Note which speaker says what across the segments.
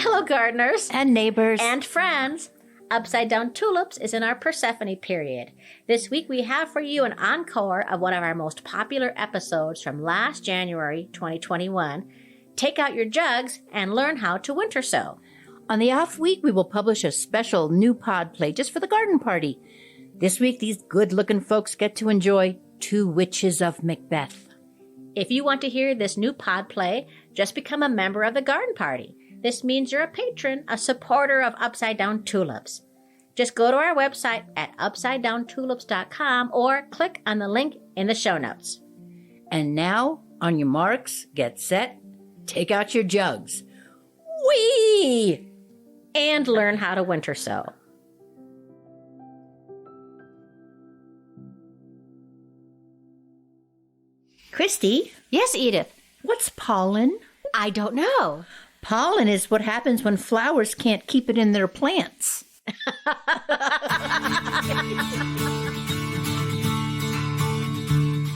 Speaker 1: Hello, gardeners.
Speaker 2: And neighbors.
Speaker 1: And friends. Upside Down Tulips is in our Persephone period. This week we have for you an encore of one of our most popular episodes from last January 2021. Take out your jugs and learn how to winter sow.
Speaker 2: On the off week, we will publish a special new pod play just for the garden party. This week, these good-looking folks get to enjoy Two Witches of Macbeth.
Speaker 1: If you want to hear this new pod play, just become a member of the garden party. This means you're a patron, a supporter of Upside Down Tulips. Just go to our website at upsidedowntulips.com or click on the link in the show notes.
Speaker 2: And now, on your marks, get set, take out your jugs. Whee!
Speaker 1: And learn how to winter sow.
Speaker 2: Christy?
Speaker 1: Yes, Edith.
Speaker 2: What's pollen?
Speaker 1: I don't know.
Speaker 2: Pollen is what happens when flowers can't keep it in their plants.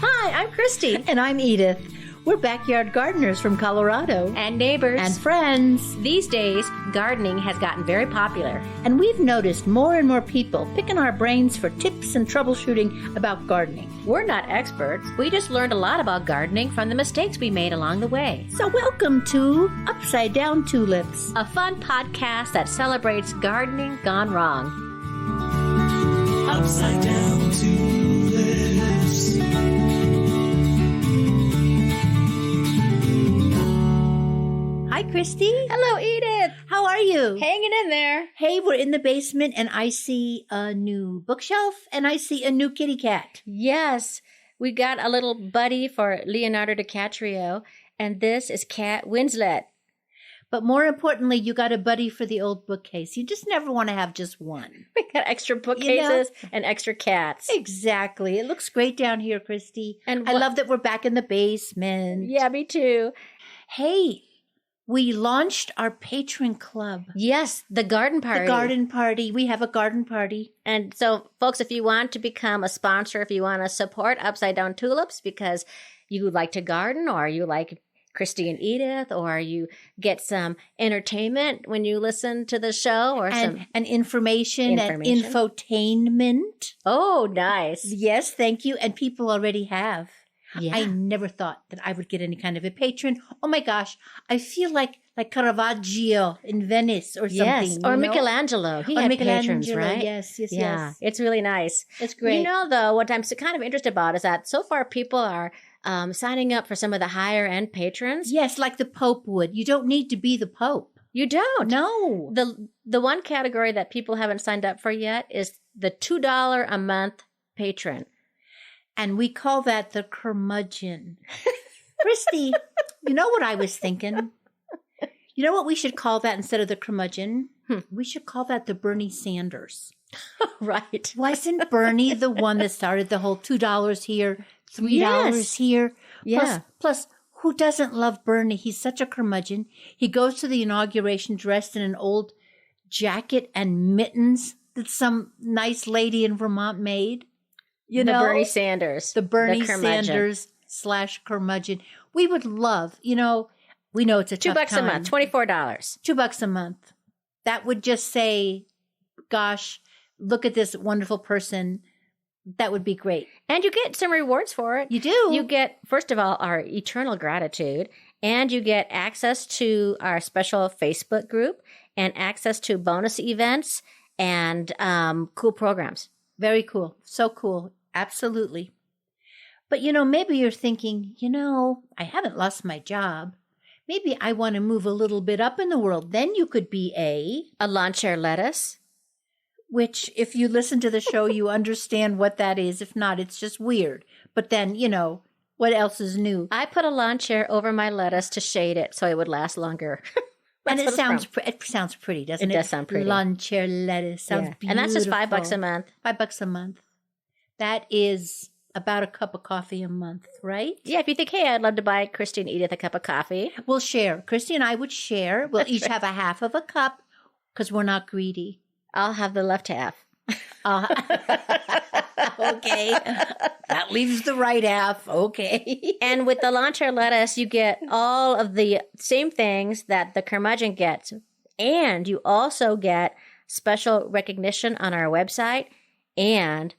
Speaker 1: Hi, I'm Christy.
Speaker 2: And I'm Edith. We're backyard gardeners from Colorado.
Speaker 1: And neighbors.
Speaker 2: And friends.
Speaker 1: These days, gardening has gotten very popular.
Speaker 2: And we've noticed more and more people picking our brains for tips and troubleshooting about gardening.
Speaker 1: We're not experts. We just learned a lot about gardening from the mistakes we made along the way.
Speaker 2: So welcome to Upside Down Tulips,
Speaker 1: a fun podcast that celebrates gardening gone wrong.
Speaker 3: Upside Down Tulips.
Speaker 2: Hi, Christy.
Speaker 1: Hello, Edith.
Speaker 2: How are you?
Speaker 1: Hanging in there.
Speaker 2: Hey, we're in the basement, and I see a new bookshelf, and I see a new kitty cat.
Speaker 1: Yes, we got a little buddy for Leonardo DiCaprio, and this is Cat Winslet.
Speaker 2: But more importantly, you got a buddy for the old bookcase. You just never want to have just one.
Speaker 1: We got extra bookcases and extra cats.
Speaker 2: Exactly. It looks great down here, Christy. And I love that we're back in the basement.
Speaker 1: Yeah, me too.
Speaker 2: Hey, we launched our Patron Club.
Speaker 1: Yes, the garden party.
Speaker 2: The garden party. We have a garden party.
Speaker 1: And so, folks, if you want to become a sponsor, if you want to support Upside Down Tulips because you like to garden or you like Christy and Edith, or you get some entertainment when you listen to the show, or some
Speaker 2: information and infotainment.
Speaker 1: Oh, nice.
Speaker 2: Yes, thank you. And people already have.
Speaker 1: Yeah.
Speaker 2: I never thought that I would get any kind of a patron. Oh my gosh, I feel like Caravaggio in Venice or something.
Speaker 1: Yes, or Michelangelo. He had patrons, right?
Speaker 2: Yes.
Speaker 1: It's really nice.
Speaker 2: It's great.
Speaker 1: You know, though, what I'm kind of interested about is that so far people are signing up for some of the higher end patrons.
Speaker 2: Yes, like the Pope would. You don't need to be the Pope.
Speaker 1: You don't.
Speaker 2: No.
Speaker 1: The one category that people haven't signed up for yet is the $2 a month patron.
Speaker 2: And we call that the curmudgeon. Christy, you know what I was thinking? You know what we should call that instead of the curmudgeon? We should call that the Bernie Sanders.
Speaker 1: Right.
Speaker 2: Wasn't Bernie the one that started the whole $2 here, $3 here?
Speaker 1: Yeah.
Speaker 2: Plus, who doesn't love Bernie? He's such a curmudgeon. He goes to the inauguration dressed in an old jacket and mittens that some nice lady in Vermont made. You know,
Speaker 1: Bernie Sanders.
Speaker 2: The Bernie Sanders / curmudgeon. We would love, we know it's a tough
Speaker 1: $2 a month, $24.
Speaker 2: $2 a month. That would just say, gosh, look at this wonderful person. That would be great.
Speaker 1: And you get some rewards for it.
Speaker 2: You do.
Speaker 1: You get, first of all, our eternal gratitude, and you get access to our special Facebook group and access to bonus events and cool programs.
Speaker 2: Very cool. So cool. Absolutely. But, maybe you're thinking, I haven't lost my job. Maybe I want to move a little bit up in the world. Then you could be a
Speaker 1: lawn chair lettuce.
Speaker 2: Which, if you listen to the show, you understand what that is. If not, it's just weird. But then, what else is new?
Speaker 1: I put a lawn chair over my lettuce to shade it so it would last longer.
Speaker 2: And it sounds pretty, doesn't it?
Speaker 1: It does sound pretty.
Speaker 2: Lawn chair lettuce sounds beautiful.
Speaker 1: And that's just $5 a month.
Speaker 2: $5 a month. That is about a cup of coffee a month, right?
Speaker 1: Yeah, if you think, hey, I'd love to buy Christy and Edith a cup of coffee.
Speaker 2: We'll share. Christy and I would share. We'll each have a half of a cup because we're not greedy.
Speaker 1: I'll have the left half.
Speaker 2: Okay. That leaves the right half. Okay.
Speaker 1: And with the lawn chair lettuce, you get all of the same things that the curmudgeon gets And you also get special recognition on our website and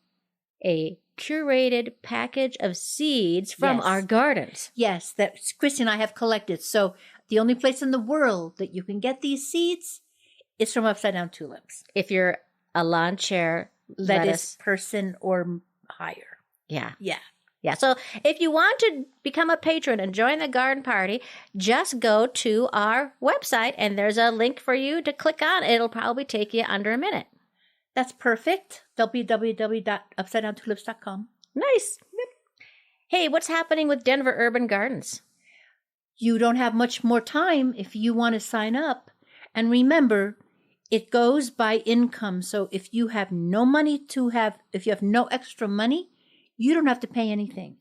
Speaker 1: a curated package of seeds from
Speaker 2: Yes.
Speaker 1: our gardens.
Speaker 2: Yes, that Christy and I have collected. So the only place in the world that you can get these seeds is from Upside Down Tulips.
Speaker 1: If you're a lawn chair
Speaker 2: Lettuce person or higher.
Speaker 1: Yeah.
Speaker 2: Yeah.
Speaker 1: Yeah. So if you want to become a patron and join the garden party, just go to our website and there's a link for you to click on. It'll probably take you under a minute.
Speaker 2: That's perfect. www.upsidedowntulips.com.
Speaker 1: Nice. Hey, what's happening with Denver Urban Gardens?
Speaker 2: You don't have much more time if you want to sign up. And remember, it goes by income. So if you have no money if you have no extra money, you don't have to pay anything.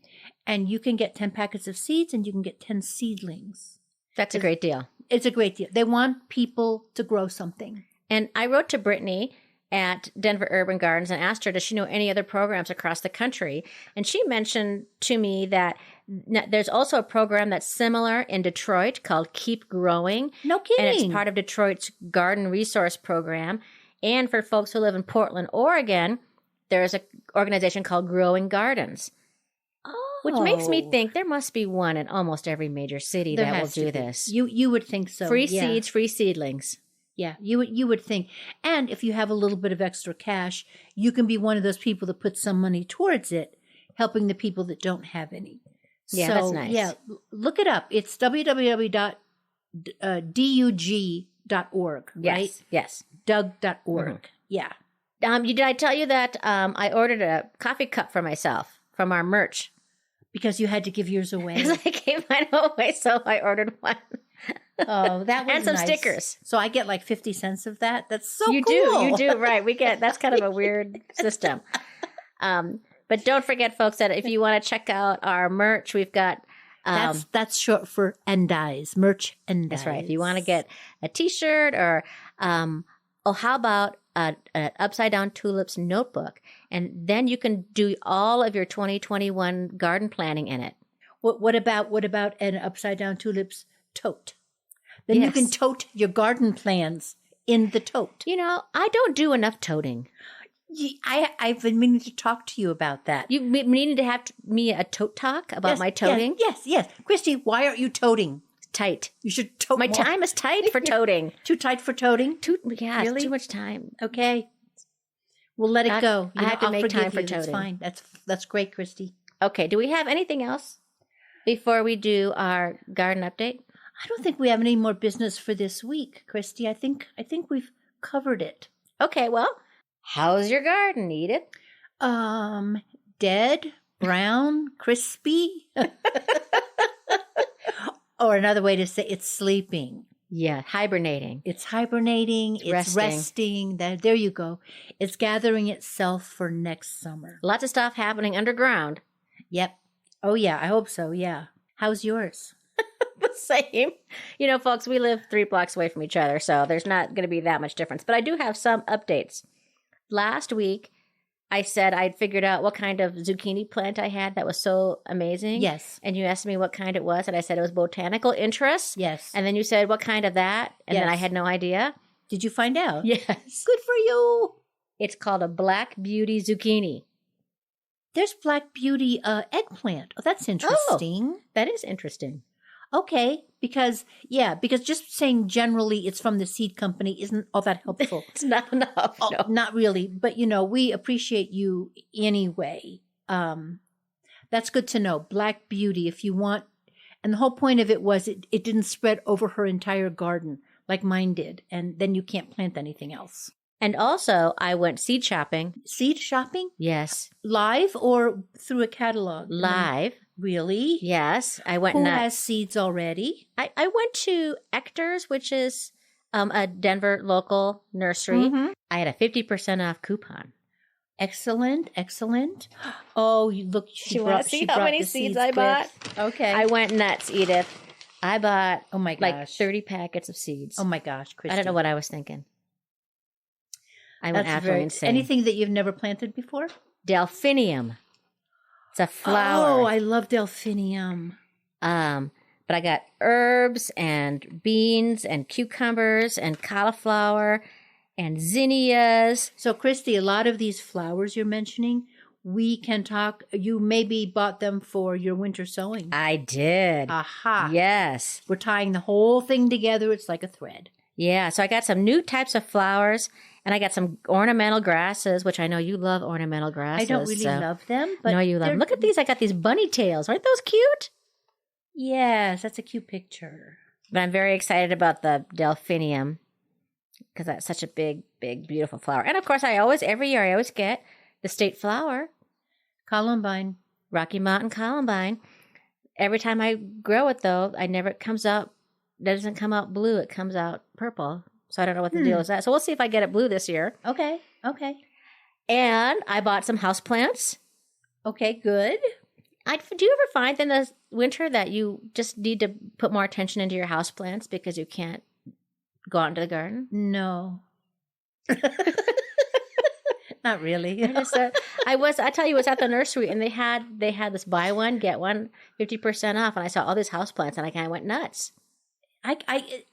Speaker 2: And you can get 10 packets of seeds and you can get 10 seedlings.
Speaker 1: That's a great deal.
Speaker 2: It's a great deal. They want people to grow something.
Speaker 1: And I wrote to Brittany at Denver Urban Gardens and asked her, does she know any other programs across the country? And she mentioned to me that there's also a program that's similar in Detroit called Keep Growing.
Speaker 2: No kidding.
Speaker 1: And it's part of Detroit's Garden Resource Program. And for folks who live in Portland, Oregon, there's an organization called Growing Gardens, which makes me think there must be one in almost every major city that will do this.
Speaker 2: You would think so.
Speaker 1: Free
Speaker 2: yeah.
Speaker 1: seeds, free seedlings.
Speaker 2: Yeah, you would think. And if you have a little bit of extra cash, you can be one of those people that puts some money towards it, helping the people that don't have any.
Speaker 1: Yeah,
Speaker 2: so,
Speaker 1: that's nice.
Speaker 2: Yeah, look it up. It's www.dug.org, right?
Speaker 1: Yes.
Speaker 2: Dug.org. Yeah.
Speaker 1: Did I tell you that I ordered a coffee cup for myself from our merch?
Speaker 2: Because you had to give yours away.
Speaker 1: Because I gave mine away, so I ordered one.
Speaker 2: Oh, that was
Speaker 1: and some
Speaker 2: nice.
Speaker 1: stickers.
Speaker 2: So I get like 50 cents of that. That's so
Speaker 1: you
Speaker 2: cool.
Speaker 1: You do, right. We get, that's kind of a weird system. But don't forget, folks, that if you want to check out our merch, we've got...
Speaker 2: that's short for Endies, merch Endies.
Speaker 1: That's right. If you want to get a t-shirt or, how about an Upside Down Tulips notebook? And then you can do all of your 2021 garden planning in it.
Speaker 2: What about an Upside Down Tulips tote? Then you can tote your garden plans in the tote.
Speaker 1: You know, I don't do enough toting.
Speaker 2: I've been meaning to talk to you about that.
Speaker 1: You meaning to have me a tote talk about my toting?
Speaker 2: Yes. Christy, why aren't you toting?
Speaker 1: Tight.
Speaker 2: You should tote
Speaker 1: My
Speaker 2: more.
Speaker 1: time is tight for toting.
Speaker 2: Too tight for toting?
Speaker 1: Really?
Speaker 2: Really?
Speaker 1: Too much time.
Speaker 2: Okay. We'll let it go.
Speaker 1: I have to make time for
Speaker 2: That's
Speaker 1: toting.
Speaker 2: fine. That's great, Christy.
Speaker 1: Okay. Do we have anything else before we do our garden update?
Speaker 2: I don't think we have any more business for this week, Christy. I think we've covered it.
Speaker 1: Okay. Well, how's your garden, Edith?
Speaker 2: Dead, brown, crispy. Or another way to say it's sleeping.
Speaker 1: Yeah, hibernating.
Speaker 2: It's hibernating. It's resting. There you go. It's gathering itself for next summer.
Speaker 1: Lots of stuff happening underground.
Speaker 2: Yep. Oh, yeah. I hope so. Yeah. How's yours?
Speaker 1: The same. You know, folks, we live 3 blocks away from each other, so there's not going to be that much difference. But I do have some updates. Last week, I said I'd figured out what kind of zucchini plant I had that was so amazing.
Speaker 2: Yes.
Speaker 1: And you asked me what kind it was, and I said it was botanical interest.
Speaker 2: Yes.
Speaker 1: And then you said, what kind of that? And then I
Speaker 2: Yes.
Speaker 1: had no idea.
Speaker 2: Did you find out?
Speaker 1: Yes.
Speaker 2: Good for you.
Speaker 1: It's called a Black Beauty zucchini.
Speaker 2: There's Black Beauty eggplant. Oh, that's interesting.
Speaker 1: That is interesting.
Speaker 2: Okay, because just saying generally it's from the seed company isn't all that helpful.
Speaker 1: It's not enough.
Speaker 2: Oh,
Speaker 1: No.
Speaker 2: not really, but we appreciate you anyway. That's good to know. Black Beauty, if you want, and the whole point of it was it didn't spread over her entire garden like mine did, and then you can't plant anything else.
Speaker 1: And also, I went seed shopping.
Speaker 2: Seed shopping?
Speaker 1: Yes.
Speaker 2: Live or through a catalog?
Speaker 1: Live.
Speaker 2: Really?
Speaker 1: Yes. I went
Speaker 2: Who
Speaker 1: nuts.
Speaker 2: has seeds already?
Speaker 1: I went to Ector's, which is a Denver local nursery.
Speaker 2: Mm-hmm.
Speaker 1: I had a 50% off coupon.
Speaker 2: Excellent. Oh, you look. She
Speaker 1: You wanna
Speaker 2: brought,
Speaker 1: see
Speaker 2: she
Speaker 1: how
Speaker 2: brought
Speaker 1: many
Speaker 2: the
Speaker 1: seeds I
Speaker 2: quick.
Speaker 1: bought?
Speaker 2: Okay.
Speaker 1: I went nuts, Edith. I bought
Speaker 2: oh my gosh.
Speaker 1: like 30 packets of seeds.
Speaker 2: Oh my gosh, Christy.
Speaker 1: I don't know what I was thinking. I went
Speaker 2: That's
Speaker 1: absolutely insane.
Speaker 2: Anything that you've never planted before?
Speaker 1: Delphinium. It's a flower.
Speaker 2: Oh, I love delphinium.
Speaker 1: But I got herbs and beans and cucumbers and cauliflower and zinnias.
Speaker 2: So, Christy, a lot of these flowers you're mentioning, we can talk. You maybe bought them for your winter sowing.
Speaker 1: I did.
Speaker 2: Aha.
Speaker 1: Yes.
Speaker 2: We're tying the whole thing together. It's like a thread.
Speaker 1: Yeah. So I got some new types of flowers, and I got some ornamental grasses, which I know you love ornamental grasses.
Speaker 2: I don't really love them, but
Speaker 1: no, you love them. Look at these. I got these bunny tails. Aren't those cute?
Speaker 2: Yes, that's a cute picture.
Speaker 1: But I'm very excited about the delphinium because that's such a big, big, beautiful flower. And of course, every year I always get the state flower,
Speaker 2: Columbine.
Speaker 1: Rocky Mountain Columbine. Every time I grow it, though, it doesn't come out blue. It comes out purple. So I don't know what the deal is that. So we'll see if I get it blue this year.
Speaker 2: Okay.
Speaker 1: And I bought some houseplants.
Speaker 2: Okay, good.
Speaker 1: Do you ever find in the winter that you just need to put more attention into your houseplants because you can't go out into the garden?
Speaker 2: No. Not really.
Speaker 1: I tell you, I was at the nursery and they had this buy one, get one, 50% off. And I saw all these houseplants and I kind of went nuts.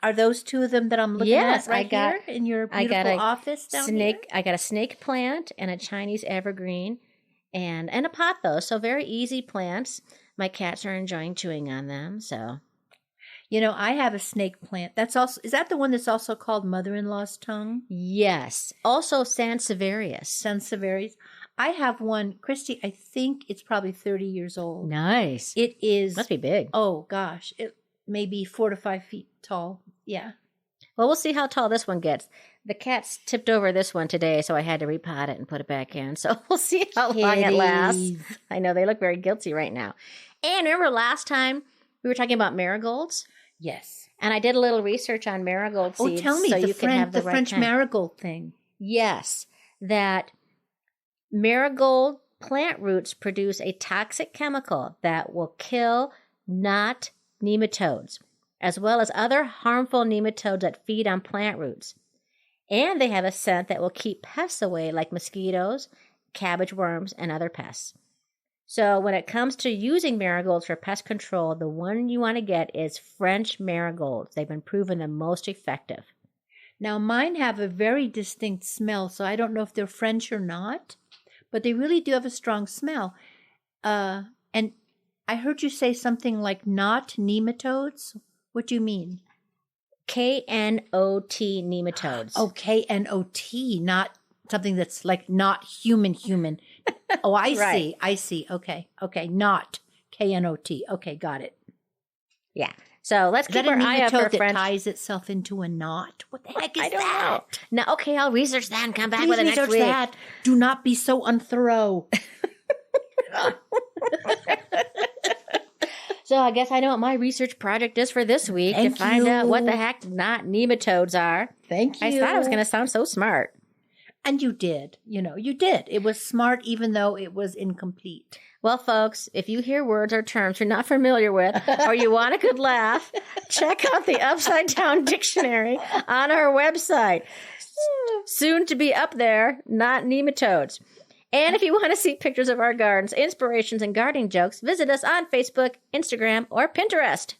Speaker 2: Are those two of them that I'm looking at here in your beautiful office down here?
Speaker 1: I got a snake plant and a Chinese evergreen and a pot though. So very easy plants. My cats are enjoying chewing on them. So,
Speaker 2: I have a snake plant. Is that the one that's also called mother-in-law's tongue?
Speaker 1: yes. Also Sansevieris.
Speaker 2: Sansevieris. I have one, Christy, I think it's probably 30 years old.
Speaker 1: Nice.
Speaker 2: It is.
Speaker 1: Must be big.
Speaker 2: Oh, gosh. It may be 4 to 5 feet tall. Yeah.
Speaker 1: Well, we'll see how tall this one gets. The cats tipped over this one today, so I had to repot it and put it back in. So we'll see how long it lasts. I know they look very guilty right now. And remember last time we were talking about marigolds?
Speaker 2: Yes.
Speaker 1: And I did a little research on marigold seeds.
Speaker 2: Oh, tell me,
Speaker 1: so
Speaker 2: the
Speaker 1: you can have the right
Speaker 2: French
Speaker 1: kind.
Speaker 2: marigold thing.
Speaker 1: Yes, that marigold plant roots produce a toxic chemical that will kill not nematodes, as well as other harmful nematodes that feed on plant roots. And they have a scent that will keep pests away like mosquitoes, cabbage worms, and other pests. So when it comes to using marigolds for pest control, the one you want to get is French marigolds. They've been proven the most effective.
Speaker 2: Now, mine have a very distinct smell, so I don't know if they're French or not, but they really do have a strong smell. And I heard you say something like not nematodes. What do you mean?
Speaker 1: K-N-O-T nematodes.
Speaker 2: Oh, K-N-O-T, not something that's like not human. Oh, I
Speaker 1: Right.
Speaker 2: see. Okay. Not K-N-O-T. Okay, got it.
Speaker 1: Yeah. So let's
Speaker 2: Is
Speaker 1: keep
Speaker 2: that a
Speaker 1: our eye out for
Speaker 2: nematode that
Speaker 1: French.
Speaker 2: ties itself into a knot? What the heck is
Speaker 1: I don't
Speaker 2: that?
Speaker 1: know. Now, okay, I'll research that and come back
Speaker 2: Please
Speaker 1: with it next
Speaker 2: research
Speaker 1: week.
Speaker 2: that. Do not be so unthorough.
Speaker 1: So I guess I know what my research project is for this week
Speaker 2: Thank
Speaker 1: to find out what
Speaker 2: you.
Speaker 1: the heck not nematodes are.
Speaker 2: Thank you.
Speaker 1: I thought I was going to sound so smart.
Speaker 2: And you did. You did. It was smart even though it was incomplete.
Speaker 1: Well, folks, if you hear words or terms you're not familiar with or you want a good laugh, check out the Upside Down Dictionary on our website. Soon to be up there, not nematodes. And if you want to see pictures of our gardens, inspirations, and gardening jokes, visit us on Facebook, Instagram, or Pinterest.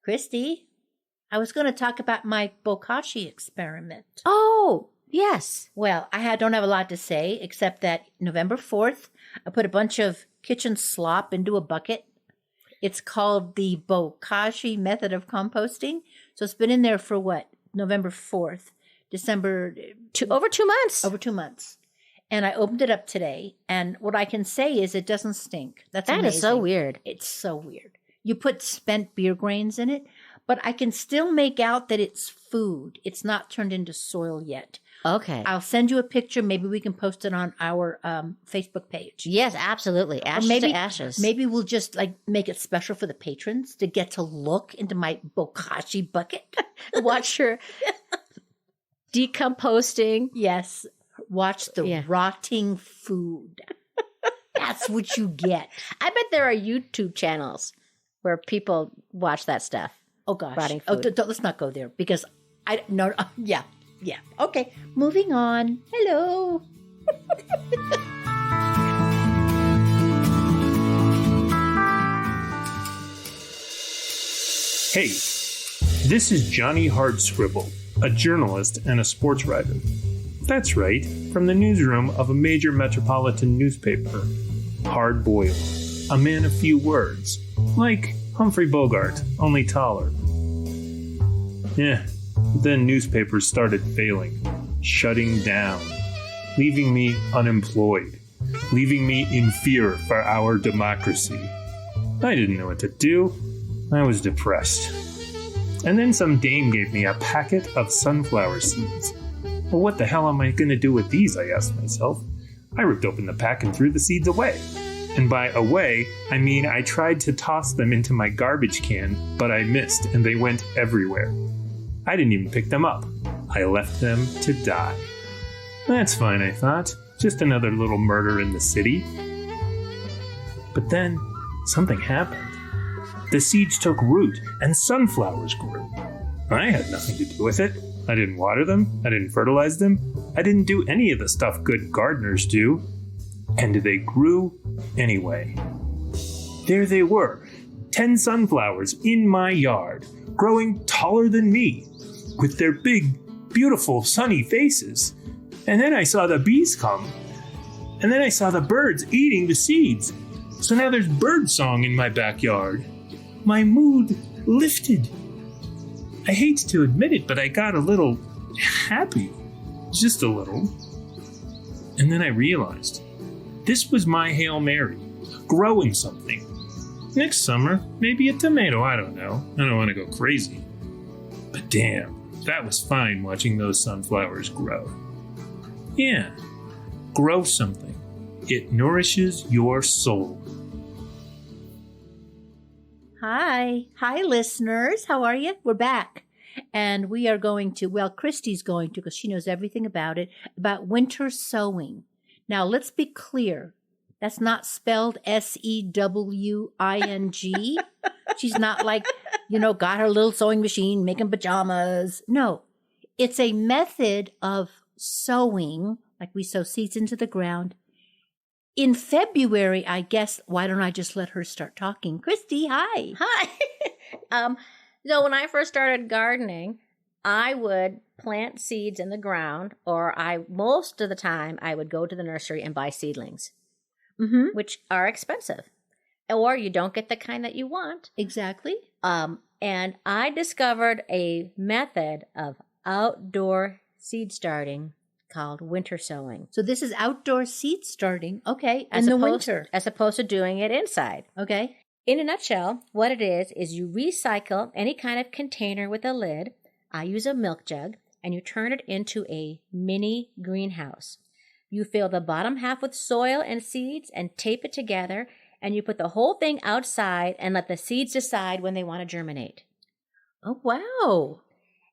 Speaker 2: Christy, I was going to talk about my Bokashi experiment.
Speaker 1: Oh, yes.
Speaker 2: Well, don't have a lot to say except that November 4th, I put a bunch of kitchen slop into a bucket. It's called the Bokashi method of composting. So it's been in there for November 4th, December.
Speaker 1: Over 2 months.
Speaker 2: Over 2 months. And I opened it up today. And what I can say is it doesn't stink. That
Speaker 1: is so weird.
Speaker 2: It's so weird. You put spent beer grains in it, but I can still make out that it's food. It's not turned into soil yet.
Speaker 1: Okay.
Speaker 2: I'll send you a picture. Maybe we can post it on our Facebook page.
Speaker 1: Yes, absolutely. Ashes to ashes.
Speaker 2: Maybe we'll just make it special for the patrons to get to look into my Bokashi bucket.
Speaker 1: Watch your decomposting.
Speaker 2: Yes. Watch the rotting food. That's what you get.
Speaker 1: I bet there are YouTube channels where people watch that stuff.
Speaker 2: Oh, gosh.
Speaker 1: Rotting
Speaker 2: Oh,
Speaker 1: food.
Speaker 2: let's not go there because yeah. Okay, moving on. Hello.
Speaker 4: Hey, this is Johnny Hardscribble, a journalist and a sports writer. That's right, from the newsroom of a major metropolitan newspaper. Hard-boiled, a man of few words, like Humphrey Bogart, only taller. Then newspapers started failing, shutting down, leaving me unemployed, leaving me in fear for our democracy. I didn't know what to do. I was depressed. And then some dame gave me a packet of sunflower seeds. Well, what the hell am I going to do with these, I asked myself. I ripped open the pack and threw the seeds away. And by away, I mean I tried to toss them into my garbage can, but I missed and they went everywhere. I didn't even pick them up. I left them to die. That's fine, I thought. Just another little murder in the city. But then, something happened. The seeds took root and sunflowers grew. I had nothing to do with it. I didn't water them. I didn't fertilize them. I didn't do any of the stuff good gardeners do. And they grew anyway. There they were, 10 sunflowers in my yard, growing taller than me, with their big, beautiful, sunny faces. And then I saw the bees come. And then I saw the birds eating the seeds. So now there's bird song in my backyard. My mood lifted. I hate to admit it, but I got a little happy. Just a little. And then I realized this was my Hail Mary, growing something. Next summer, maybe a tomato, I don't know. I don't want to go crazy. But damn, that was fine watching those sunflowers grow. Yeah, grow something. It nourishes your soul.
Speaker 2: Hi, listeners. How are you? We're back. And we are going to, Christy's going to, because she knows everything about it, about winter sewing. Now, let's be clear. That's not spelled Sewing. She's not like, got her little sewing machine, making pajamas. No, it's a method of sowing, like we sow seeds into the ground. In February, I guess, why don't I just let her start talking? Christy, hi.
Speaker 1: Hi. So when I first started gardening, I would plant seeds in the ground, or most of the time I would go to the nursery and buy seedlings, which are expensive, or you don't get the kind that you want.
Speaker 2: Exactly.
Speaker 1: And I discovered a method of outdoor seed starting called winter sowing.
Speaker 2: So this is outdoor seed starting, okay, in the winter.
Speaker 1: As opposed to doing it inside.
Speaker 2: Okay.
Speaker 1: In a nutshell, what it is you recycle any kind of container with a lid. I use a milk jug, and you turn it into a mini greenhouse. You fill the bottom half with soil and seeds and tape it together, and you put the whole thing outside and let the seeds decide when they want to germinate.
Speaker 2: Oh, wow.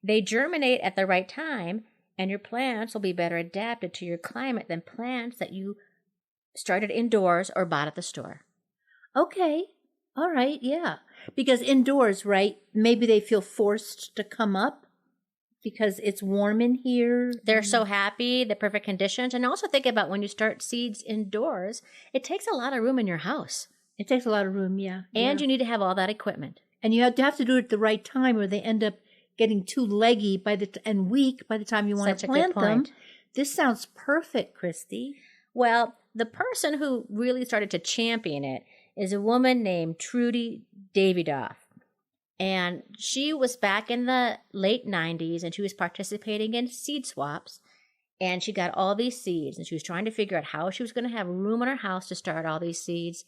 Speaker 1: They germinate at the right time, and your plants will be better adapted to your climate than plants that you started indoors or bought at the store.
Speaker 2: Okay. All right. Yeah. Because indoors, right, maybe they feel forced to come up because it's warm in here.
Speaker 1: They're so happy, the perfect conditions. And also think about when you start seeds indoors, it takes a lot of room in your house.
Speaker 2: It takes a lot of room, yeah.
Speaker 1: And you need to have all that equipment.
Speaker 2: And you have to do it at the right time, or they end up getting too leggy and weak by the time you want to plant them. This sounds perfect, Christy.
Speaker 1: Well, the person who really started to champion it is a woman named Trudy Davidoff. And she was back in the late 90s, and she was participating in seed swaps. And she got all these seeds, and she was trying to figure out how she was going to have room in her house to start all these seeds.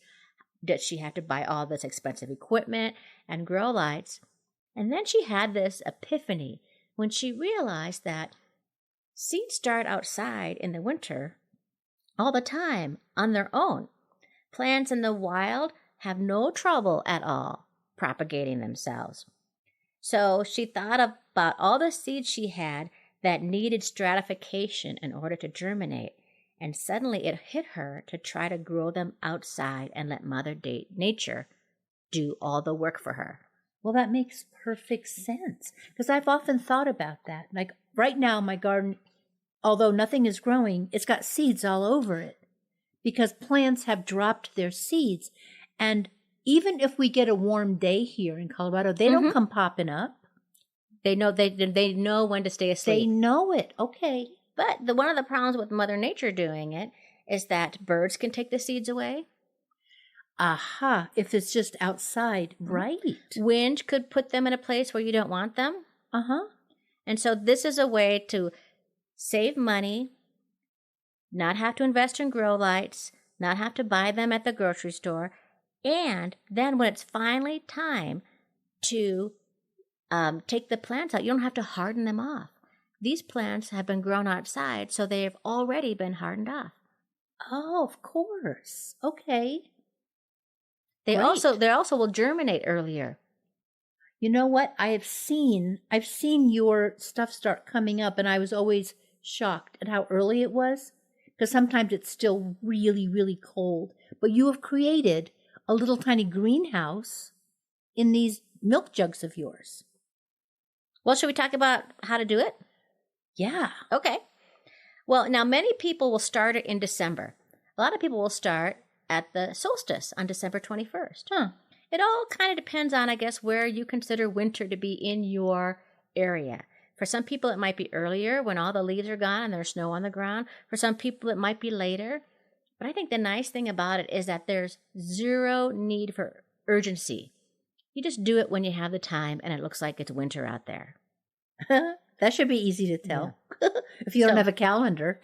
Speaker 1: Did she have to buy all this expensive equipment and grow lights? And then she had this epiphany when she realized that seeds start outside in the winter all the time on their own. Plants in the wild have no trouble at all propagating themselves. So she thought about all the seeds she had that needed stratification in order to germinate, and suddenly it hit her to try to grow them outside and let Mother Nature do all the work for her.
Speaker 2: Well, that makes perfect sense, because I've often thought about that. Like right now, my garden, although nothing is growing, it's got seeds all over it because plants have dropped their seeds. And even if we get a warm day here in Colorado, they don't come popping up.
Speaker 1: They know they know when to stay asleep.
Speaker 2: They know it. Okay.
Speaker 1: But one of the problems with Mother Nature doing it is that birds can take the seeds away.
Speaker 2: Aha. If it's just outside. Right.
Speaker 1: Wind could put them in a place where you don't want them.
Speaker 2: Uh-huh.
Speaker 1: And so this is a way to save money, not have to invest in grow lights, not have to buy them at the grocery store. And then when it's finally time to take the plants out, you don't have to harden them off. These plants have been grown outside, so they've already been hardened off.
Speaker 2: Oh, of course. Okay.
Speaker 1: They
Speaker 2: Great.
Speaker 1: also will germinate earlier.
Speaker 2: You know what? I've seen your stuff start coming up, and I was always shocked at how early it was, because sometimes it's still really, really cold. But you have created a little tiny greenhouse in these milk jugs of yours.
Speaker 1: Well, should we talk about how to do it?
Speaker 2: Yeah.
Speaker 1: Okay. Well, now many people will start it in December. A lot of people will start at the solstice on December 21st. It all kind of depends on, I guess, where you consider winter to be in your area. For some people, it might be earlier when all the leaves are gone and there's snow on the ground. For some people, it might be later. But I think the nice thing about it is that there's zero need for urgency. You just do it when you have the time and it looks like it's winter out there.
Speaker 2: That should be easy to tell. Yeah. If you don't have a calendar.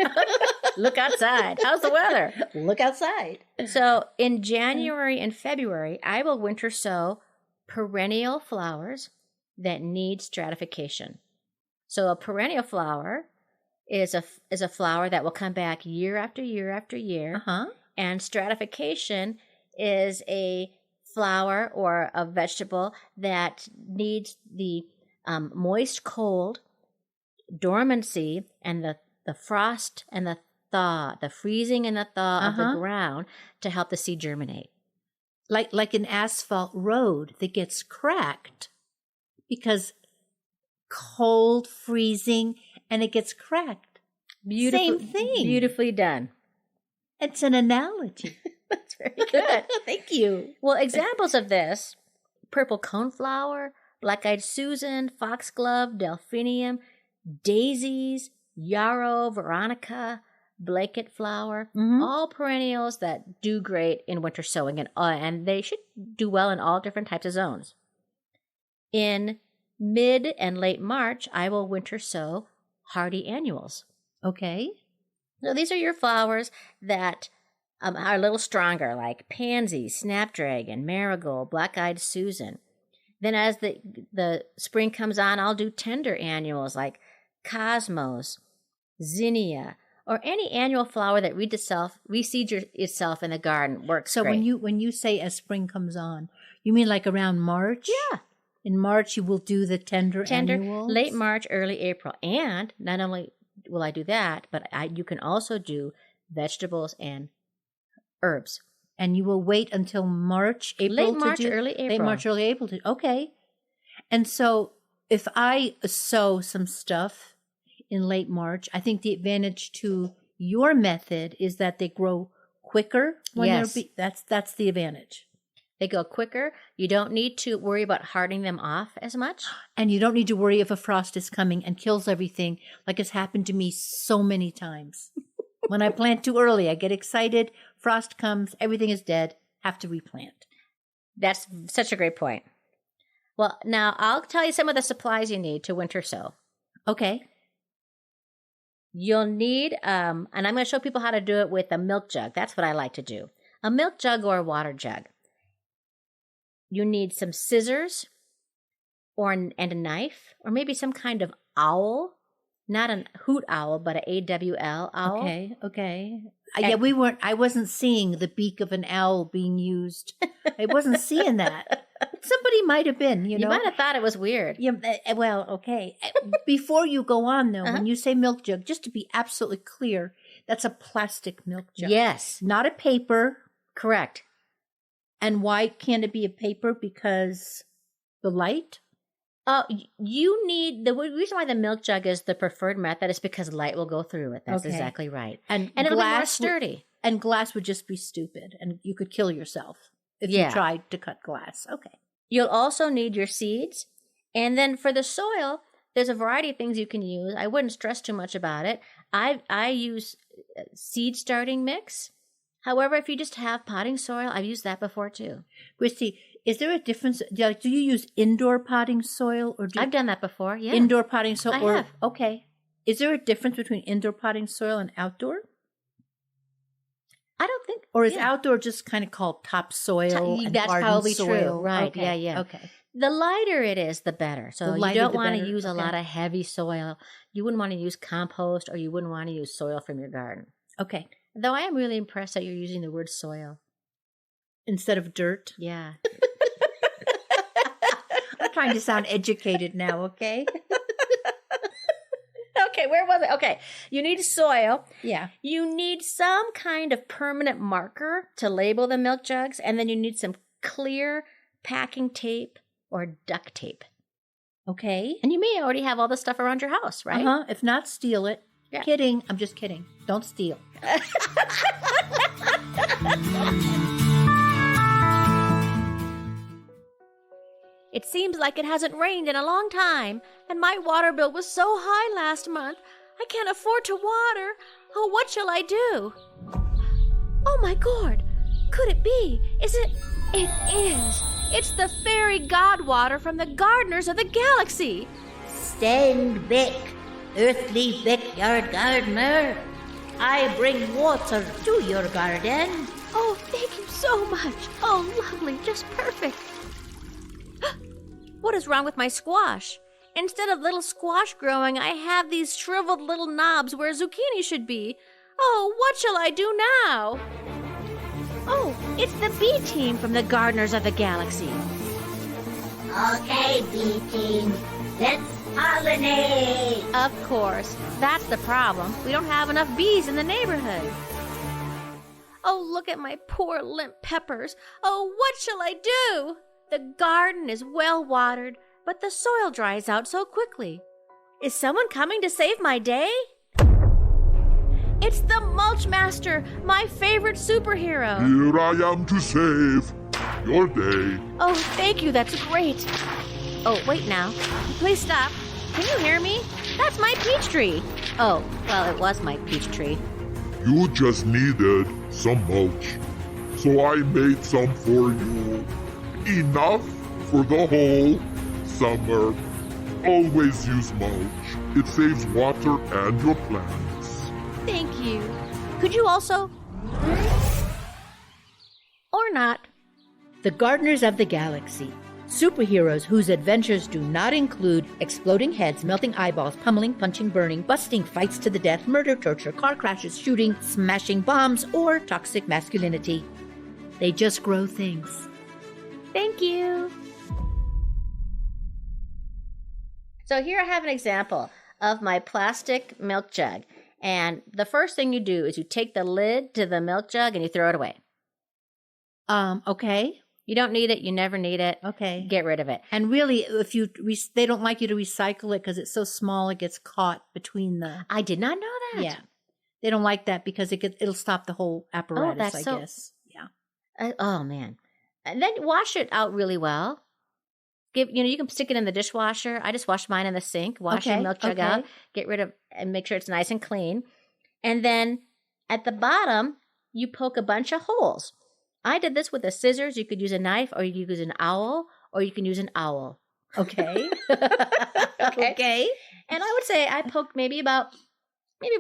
Speaker 1: Look outside. How's the weather?
Speaker 2: Look outside.
Speaker 1: So in January and February, I will winter sow perennial flowers that need stratification. So a perennial flower is a flower that will come back year after year after year.
Speaker 2: Uh-huh.
Speaker 1: And stratification is a flower or a vegetable that needs the moist cold, dormancy, and the frost and the thaw, the freezing and the thaw of the ground to help the seed germinate.
Speaker 2: Like an asphalt road that gets cracked because cold, freezing, and it gets cracked. Same thing.
Speaker 1: Beautifully done.
Speaker 2: It's an analogy.
Speaker 1: That's very good.
Speaker 2: Thank you.
Speaker 1: Well, examples of this: purple coneflower, black-eyed Susan, foxglove, delphinium, daisies, yarrow, veronica, blanket flower, all perennials that do great in winter sowing, and they should do well in all different types of zones. In mid and late March, I will winter sow hardy annuals.
Speaker 2: Okay.
Speaker 1: So these are your flowers that are a little stronger, like pansy, snapdragon, marigold, black-eyed Susan. Then as the spring comes on, I'll do tender annuals like cosmos, zinnia, or any annual flower that reseeds itself in the garden works
Speaker 2: so
Speaker 1: great.
Speaker 2: when you say as spring comes on, you mean like around March?
Speaker 1: Yeah.
Speaker 2: In March, you will do the tender annuals?
Speaker 1: Late March, early April. And not only will I do that, but you can also do vegetables and herbs.
Speaker 2: And you will wait until March, April
Speaker 1: Late March, early April.
Speaker 2: Late March, early April. Okay. And so if I sow some stuff in late March, I think the advantage to your method is that they grow quicker.
Speaker 1: Yes.
Speaker 2: That's the advantage.
Speaker 1: They go quicker. You don't need to worry about hardening them off as much.
Speaker 2: And you don't need to worry if a frost is coming and kills everything, like has happened to me so many times. When I plant too early, I get excited. Frost comes, everything is dead, have to replant.
Speaker 1: That's such a great point. Well, now I'll tell you some of the supplies you need to winter sow.
Speaker 2: Okay.
Speaker 1: You'll need, and I'm going to show people how to do it with a milk jug. That's what I like to do. A milk jug or a water jug. You need some scissors and a knife, or maybe some kind of owl. Not a hoot owl, but an AWL owl.
Speaker 2: Okay. I wasn't seeing the beak of an owl being used. I wasn't seeing that. Somebody might have been, you know.
Speaker 1: You might have thought it was weird.
Speaker 2: Yeah, well, okay. Before you go on, though, when you say milk jug, just to be absolutely clear, that's a plastic milk jug.
Speaker 1: Yes.
Speaker 2: Not a paper.
Speaker 1: Correct.
Speaker 2: And why can't it be a paper? Because the light?
Speaker 1: You need, the reason why the milk jug is the preferred method is because light will go through it. That's exactly right. And it'll be more sturdy.
Speaker 2: And glass would just be stupid, and you could kill yourself. if
Speaker 1: Yeah.
Speaker 2: you tried to cut glass. Okay.
Speaker 1: You'll also need your seeds. And then for the soil, there's a variety of things you can use. I wouldn't stress too much about it. I use seed starting mix. However, if you just have potting soil, I've used that before too.
Speaker 2: Christy, is there a difference? Do you use indoor potting soil or
Speaker 1: I've done that before, yeah.
Speaker 2: indoor potting soil?
Speaker 1: I have.
Speaker 2: Okay. Is there a difference between indoor potting soil and outdoor?
Speaker 1: I don't think.
Speaker 2: Or is
Speaker 1: yeah.
Speaker 2: outdoor just kind of called topsoil? And
Speaker 1: That's
Speaker 2: garden
Speaker 1: probably
Speaker 2: soil?
Speaker 1: true. Right.
Speaker 2: Okay.
Speaker 1: Yeah.
Speaker 2: Okay.
Speaker 1: The lighter it is, the better. So
Speaker 2: The
Speaker 1: you
Speaker 2: lighter,
Speaker 1: don't
Speaker 2: the
Speaker 1: want to
Speaker 2: better.
Speaker 1: use a
Speaker 2: Okay.
Speaker 1: lot of heavy soil. You wouldn't want to use compost, or you wouldn't want to use soil from your garden.
Speaker 2: Okay.
Speaker 1: Though I am really impressed that you're using the word soil.
Speaker 2: Instead of dirt.
Speaker 1: Yeah.
Speaker 2: I'm trying to sound educated now, okay?
Speaker 1: Okay, where was it? Okay, you need soil.
Speaker 2: Yeah.
Speaker 1: You need some kind of permanent marker to label the milk jugs, and then you need some clear packing tape or duct tape.
Speaker 2: Okay.
Speaker 1: And you may already have all this stuff around your house, right?
Speaker 2: Uh-huh. If not, steal it.
Speaker 1: Yeah.
Speaker 2: Kidding. I'm just kidding. Don't steal.
Speaker 1: It seems like it hasn't rained in a long time, and my water bill was so high last month. I can't afford to water. Oh, what shall I do? Oh my gourd! Could it be? Is it? It is. It's the Fairy Godwater from the Gardeners of the Galaxy.
Speaker 5: Stand back, earthly backyard gardener. I bring water to your garden.
Speaker 1: Oh, thank you so much. Oh, lovely, just perfect. What is wrong with my squash? Instead of little squash growing, I have these shriveled little knobs where zucchini should be. Oh, what shall I do now? Oh, it's the bee team from the Gardeners of the Galaxy.
Speaker 5: Okay, bee team, let's pollinate.
Speaker 1: Of course, that's the problem. We don't have enough bees in the neighborhood. Oh, look at my poor limp peppers. Oh, what shall I do? The garden is well watered, but the soil dries out so quickly. Is someone coming to save my day? It's the Mulch Master, my favorite superhero.
Speaker 6: Here I am to save your day.
Speaker 1: Oh, thank you, that's great. Oh, wait now. Please stop. Can you hear me? That's my peach tree. Oh, well, it was my peach tree.
Speaker 6: You just needed some mulch, so I made some for you. Enough for the whole summer. Always use mulch. It saves water and your plants.
Speaker 1: Thank you. Could you also? Or not.
Speaker 2: The Gardeners of the Galaxy. Superheroes whose adventures do not include exploding heads, melting eyeballs, pummeling, punching, burning, busting, fights to the death, murder, torture, car crashes, shooting, smashing bombs, or toxic masculinity. They just grow things.
Speaker 1: Thank you. So here I have an example of my plastic milk jug. And the first thing you do is you take the lid to the milk jug and you throw it away.
Speaker 2: Okay.
Speaker 1: You don't need it. You never need it.
Speaker 2: Okay.
Speaker 1: Get rid of it.
Speaker 2: And really, if they don't like you to recycle it because it's so small, it gets caught between the.
Speaker 1: I did not know that.
Speaker 2: Yeah, they don't like that because it'll stop the whole apparatus.
Speaker 1: that's
Speaker 2: I guess. Yeah.
Speaker 1: Oh man. And then wash it out really well. You can stick it in the dishwasher. I just wash mine in the sink. Wash your milk jug out. Get rid of and make sure it's nice and clean. And then at the bottom, you poke a bunch of holes. I did this with the scissors. You could use a knife, or you could use an owl, or you can use an owl.
Speaker 2: Okay.
Speaker 1: Okay. And I would say I poked maybe about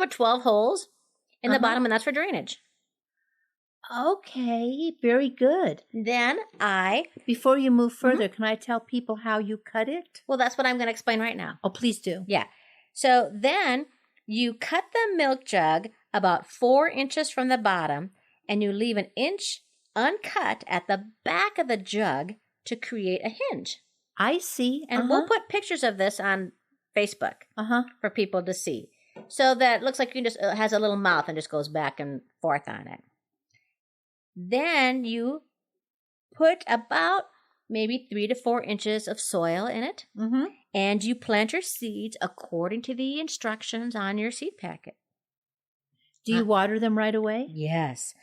Speaker 1: 12 holes in the bottom, and that's for drainage.
Speaker 2: Okay, very good.
Speaker 1: Then
Speaker 2: Before you move further, can I tell people how you cut it?
Speaker 1: well, that's what I'm going to explain right now.
Speaker 2: Oh, please do.
Speaker 1: Yeah. So then you cut the milk jug about 4 inches from the bottom, and you leave an inch uncut at the back of the jug to create a hinge.
Speaker 2: I see.
Speaker 1: And we'll put pictures of this on Facebook for people to see. So that it looks like it has a little mouth and just goes back and forth on it. Then you put about maybe 3 to 4 inches of soil in it.
Speaker 2: Mm-hmm.
Speaker 1: And you plant your seeds according to the instructions on your seed packet.
Speaker 2: Do you water them right away?
Speaker 1: Yes.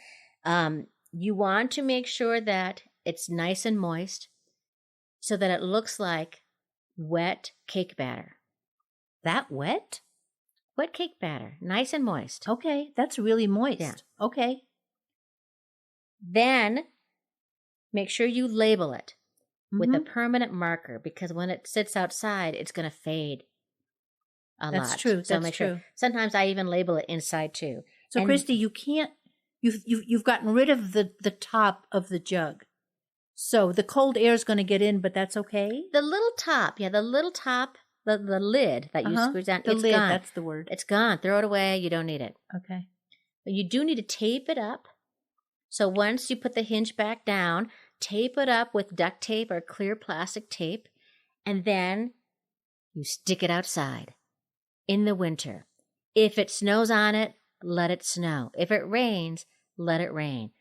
Speaker 1: You want to make sure that it's nice and moist so that it looks like wet cake batter.
Speaker 2: That wet?
Speaker 1: Wet cake batter, nice and moist.
Speaker 2: Okay, that's really moist.
Speaker 1: Yeah.
Speaker 2: Okay.
Speaker 1: Then make sure you label it with a
Speaker 2: Mhm.
Speaker 1: permanent marker, because when it sits outside, it's going to fade a lot.
Speaker 2: That's true.
Speaker 1: So
Speaker 2: That's
Speaker 1: make sure.
Speaker 2: true.
Speaker 1: Sometimes I even label it inside too.
Speaker 2: So,
Speaker 1: And-
Speaker 2: Christy, you can't. You've gotten rid of the top of the jug, so the cold air is going to get in, but that's okay.
Speaker 1: The little top, the little top, the lid that you
Speaker 2: Uh-huh.
Speaker 1: screw down,
Speaker 2: The
Speaker 1: it's
Speaker 2: lid.
Speaker 1: gone.
Speaker 2: That's the word.
Speaker 1: It's gone. Throw it away. You don't need it.
Speaker 2: Okay.
Speaker 1: But you do need to tape it up. So once you put the hinge back down, tape it up with duct tape or clear plastic tape, and then you stick it outside in the winter. If it snows on it, let it snow. If it rains, let it rain.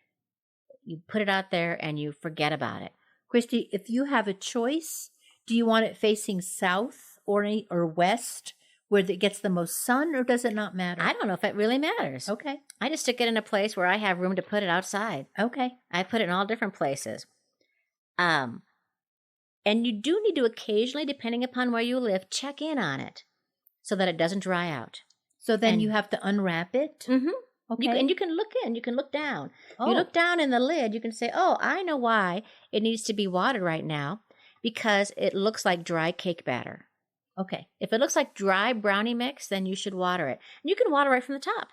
Speaker 1: You put it out there and you forget about it.
Speaker 2: Christy, if you have a choice, do you want it facing south or west, where it gets the most sun, or does it not matter?
Speaker 1: I don't know if it really matters.
Speaker 2: Okay.
Speaker 1: I just stick it in a place where I have room to put it outside.
Speaker 2: Okay.
Speaker 1: I put it in all different places. And you do need to occasionally, depending upon where you live, check in on it so that it doesn't dry out.
Speaker 2: So then
Speaker 1: And-
Speaker 2: you have to unwrap it.
Speaker 1: Mm-hmm.
Speaker 2: Okay.
Speaker 1: And you can look in, you can look down.
Speaker 2: Oh.
Speaker 1: You look down in the lid, you can say, oh, I know why it needs to be watered right now, because it looks like dry cake batter.
Speaker 2: Okay.
Speaker 1: If it looks like dry brownie mix, then you should water it. And you can water right from the top.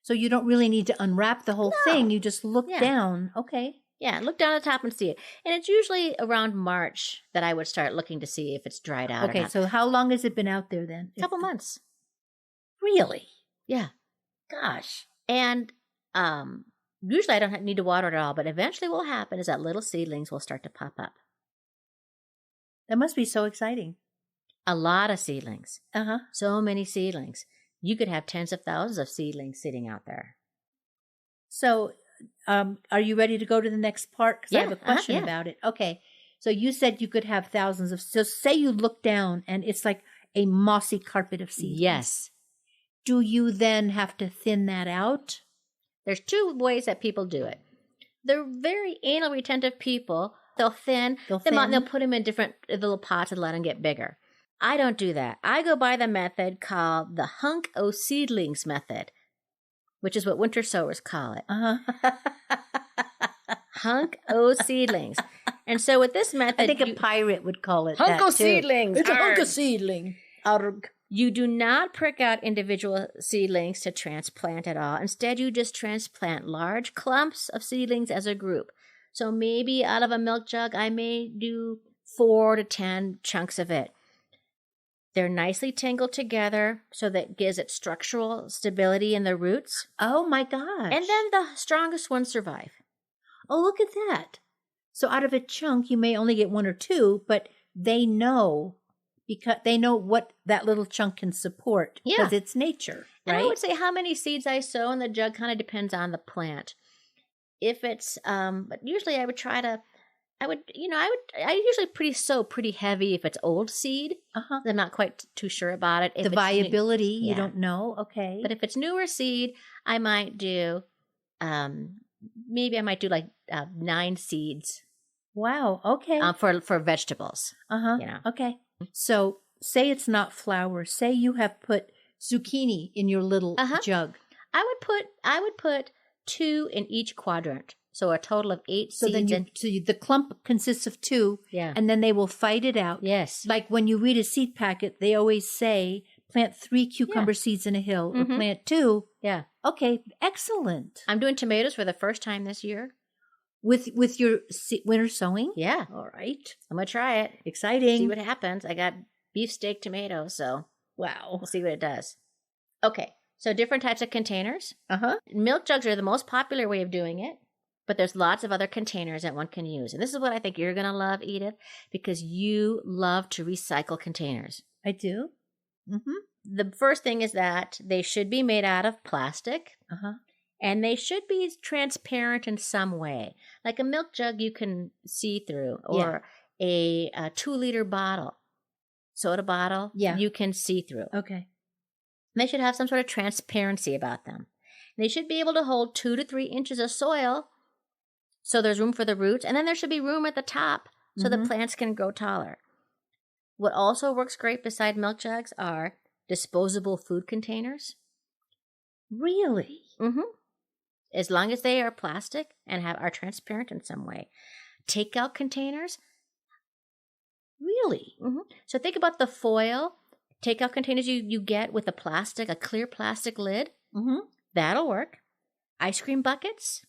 Speaker 2: So you don't really need to unwrap the whole
Speaker 1: No.
Speaker 2: thing. You just look
Speaker 1: Yeah.
Speaker 2: down. Okay.
Speaker 1: Yeah, look down at the top and see it. And it's usually around March that I would start looking to see if it's dried out or
Speaker 2: Okay.
Speaker 1: not.
Speaker 2: So how long has it been out there then?
Speaker 1: A couple months.
Speaker 2: Really?
Speaker 1: Yeah.
Speaker 2: Gosh.
Speaker 1: And usually I don't need to water it at all, but eventually what will happen is that little seedlings will start to pop up.
Speaker 2: That must be so exciting.
Speaker 1: A lot of seedlings.
Speaker 2: Uh-huh.
Speaker 1: So many seedlings. You could have tens of thousands of seedlings sitting out there.
Speaker 2: So, are you ready to go to the next part? Because I have a
Speaker 1: Yeah,
Speaker 2: question
Speaker 1: yeah.
Speaker 2: about it. Okay. So you said you could have thousands of. So say you look down and it's like a mossy carpet of seeds.
Speaker 1: Yes.
Speaker 2: Do you then have to thin that out?
Speaker 1: There's two ways that people do it. They're very anal retentive people. They'll thin
Speaker 2: They'll
Speaker 1: them out and
Speaker 2: thin.
Speaker 1: they'll put them in different little pots and let them get bigger. I don't do that. I go by the method called the Hunk o' Seedlings method, which is what winter sowers call it.
Speaker 2: Uh-huh.
Speaker 1: Hunk o' Seedlings. And so with this method,
Speaker 2: I think a pirate would call it
Speaker 1: Hunk
Speaker 2: that
Speaker 1: o'
Speaker 2: too.
Speaker 1: Seedlings.
Speaker 2: It's a hunk
Speaker 1: Arg.
Speaker 2: of seedling. Arg.
Speaker 1: You do not prick out individual seedlings to transplant at all. Instead, you just transplant large clumps of seedlings as a group. So maybe out of a milk jug, I may do 4 to 10 chunks of it. They're nicely tangled together so that it gives it structural stability in the roots.
Speaker 2: Oh my gosh.
Speaker 1: And then the strongest ones survive.
Speaker 2: Oh, look at that. So out of a chunk, you may only get 1 or 2, but they know because they know what that little chunk can support
Speaker 1: Yeah.
Speaker 2: because it's nature,
Speaker 1: And
Speaker 2: right?
Speaker 1: I would say how many seeds I sow in the jug kind of depends on the plant. If it's, but usually I would try to, I usually sow pretty heavy if it's old seed.
Speaker 2: Uh-huh.
Speaker 1: I'm not quite too sure about it. If
Speaker 2: The
Speaker 1: it's
Speaker 2: viability,
Speaker 1: yeah.
Speaker 2: you don't know. Okay.
Speaker 1: But if it's newer seed, I might do, maybe I might do like 9 seeds
Speaker 2: wow. Okay.
Speaker 1: for vegetables.
Speaker 2: Uh-huh.
Speaker 1: you know.
Speaker 2: Okay. So say it's not flour. Say you have put zucchini in your little
Speaker 1: Uh-huh.
Speaker 2: jug.
Speaker 1: I would put 2 in each quadrant, so a total of 8
Speaker 2: So
Speaker 1: seeds.
Speaker 2: then the clump consists of 2,
Speaker 1: Yeah.
Speaker 2: and then they will fight it out.
Speaker 1: Yes.
Speaker 2: Like when you read a seed packet, they always say plant 3 cucumber seeds in a hill or
Speaker 1: Mhm.
Speaker 2: plant 2.
Speaker 1: Yeah.
Speaker 2: Okay, excellent.
Speaker 1: I'm doing tomatoes for the first time this year.
Speaker 2: With your winter sowing?
Speaker 1: Yeah.
Speaker 2: All right.
Speaker 1: I'm going to try it.
Speaker 2: Exciting.
Speaker 1: See what happens. I got beefsteak tomatoes, so
Speaker 2: Wow.
Speaker 1: we'll see what it does. Okay. So different types of containers.
Speaker 2: Uh-huh.
Speaker 1: Milk jugs are the most popular way of doing it, but there's lots of other containers that one can use. And this is what I think you're going to love, Edith, because you love to recycle containers.
Speaker 2: I do. Mm-hmm.
Speaker 1: The first thing is that they should be made out of plastic.
Speaker 2: Uh-huh.
Speaker 1: And they should be transparent in some way. Like a milk jug you can see through, or a 2-liter bottle, soda bottle,
Speaker 2: Yeah.
Speaker 1: you can see through.
Speaker 2: Okay.
Speaker 1: They should have some sort of transparency about them. They should be able to hold 2 to 3 inches of soil so there's room for the roots, and then there should be room at the top so the plants can grow taller. What also works great beside milk jugs are disposable food containers.
Speaker 2: Really?
Speaker 1: Mm-hmm. As long as they are plastic and are transparent in some way. Takeout containers.
Speaker 2: Really?
Speaker 1: Mm-hmm. So think about the foil takeout containers you get with a clear plastic lid.
Speaker 2: Mm-hmm.
Speaker 1: That'll work. Ice cream buckets.